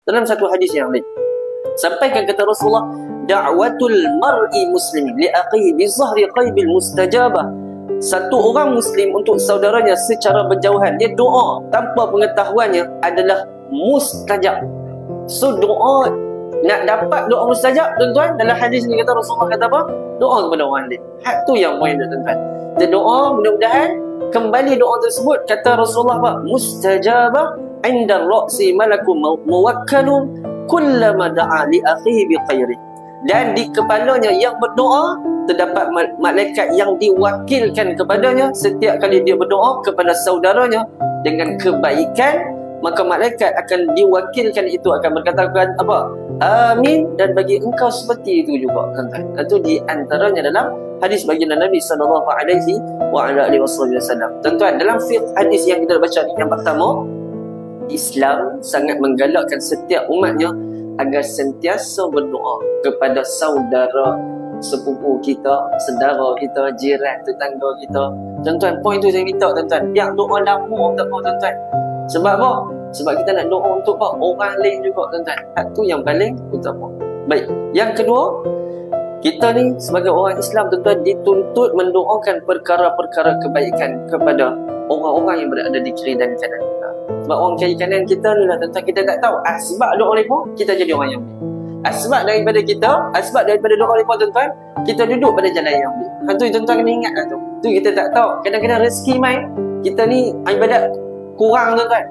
dalam satu hadis yang lain. Sampaikan kata Rasulullah, da'watul mar'i muslim li akhihi bi zahri qalbil mustajabah. Satu orang muslim untuk saudaranya secara berjauhan, dia doa tanpa pengetahuannya adalah mustajab. So doa, nak dapat doa mustajab, tuan-tuan, dalam hadis ni kata Rasulullah kata apa? Doa kepada orang lain. Hak tu yang poin dia, tuan-tuan. Kita doa, mudah-mudahan kembali doa tersebut, kata Rasulullah apa? Mustajabah inda ra'si malakum muwakkalun kullama da'a li akhihi bi khairi. Dan di kepalanya yang berdoa terdapat malaikat yang diwakilkan kepadanya setiap kali dia berdoa kepada saudaranya dengan kebaikan, maka malaikat akan diwakilkan itu akan berkatakan apa? Amin, dan bagi engkau seperti itu juga, tuan-tuan. Itu di antaranya dalam hadis baginda Nabi sallallahu alaihi wasallam. Tuan-tuan, dalam fiqh hadis yang kita baca ni, yang pertama, Islam sangat menggalakkan setiap umatnya agar sentiasa berdoa kepada saudara sepupu kita, saudara kita, jiran, tetangga kita. Tuan-tuan, poin tu saya minta, tuan-tuan. Biar doa lama tak apa, tuan-tuan. Sebab apa? Sebab kita nak doa untuk apa? Orang lain juga, tuan-tuan. Itu yang paling utama. Baik. Yang kedua, kita ni sebagai orang Islam, tuan-tuan, dituntut mendoakan perkara-perkara kebaikan kepada orang-orang yang berada di kiri dan kanan kita. Sebab orang kiri kanan kita ni lah, tuan-tuan, kita tak tahu sebab doa mereka kita jadi orang yang baik. Sebab daripada kita, sebab daripada doa mereka, tuan-tuan, kita duduk pada jalan yang baik. Itu tuan-tuan kena ingat lah tu. Tu kita tak tahu. Kadang-kadang rezeki main, kita ni ibadat kurang, tuan-tuan.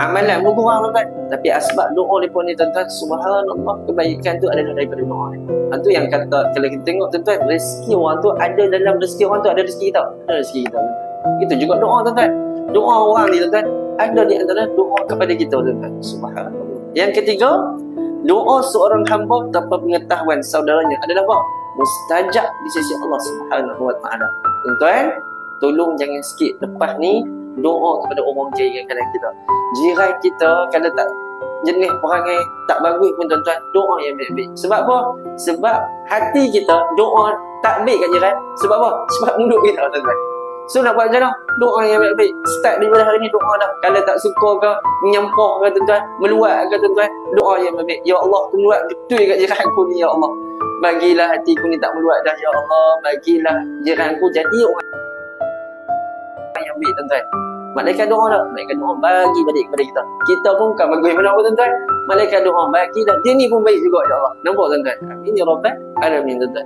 Amalan pun kurang, tuan-tuan. Tapi asbab doa mereka ni, tuan-tuan, subhanallah, kebaikan tu adalah daripada doa ni. Itu yang kata, kalau kita tengok, tuan-tuan, rezeki orang tu ada dalam rezeki orang tu, ada rezeki kita. Ada rezeki kita, tuan-tuan. Itu juga doa, tuan-tuan. Doa orang ni, tuan-tuan, ada di antara doa kepada kita, tuan-tuan. Subhanallah. Yang ketiga, doa seorang hamba tanpa pengetahuan saudaranya adalah apa? Mustajab di sisi Allah Subhanahu wa taala. Tuan-tuan, tolong jangan skip lepas ni doa kepada orang jiran kanan kita. Jiran kita kalau tak jenis perangai tak bagus pun, tuan-tuan, doa yang baik-baik. Sebab apa? Sebab hati kita doa tak baik kat jiran. Sebab apa? Sebab mulut kita, tuan-tuan. So nak buat macam mana? Doa yang baik-baik. Start daripada hari ni doa dah. Kalau tak suka ke, menyampah ke, tuan-tuan, meluat ke, tuan-tuan, doa yang baik-baik. Ya Allah, aku meluat betul kat jiranku ni, ya Allah. Bagilah hatiku ni tak meluat dah, ya Allah. Bagilah jiranku jadi orang yang baik, tuan-tuan. Malaikat doa dah. Malaikat doa bagi balik kepada kita. Kita pun bukan bagus mana pun, tuan-tuan. Malaikat doa bagi dah. Dia ni pun baik juga, ya Allah. Nampak, tuan-tuan? Amin ya Rabbal Alamin, tuan-tuan.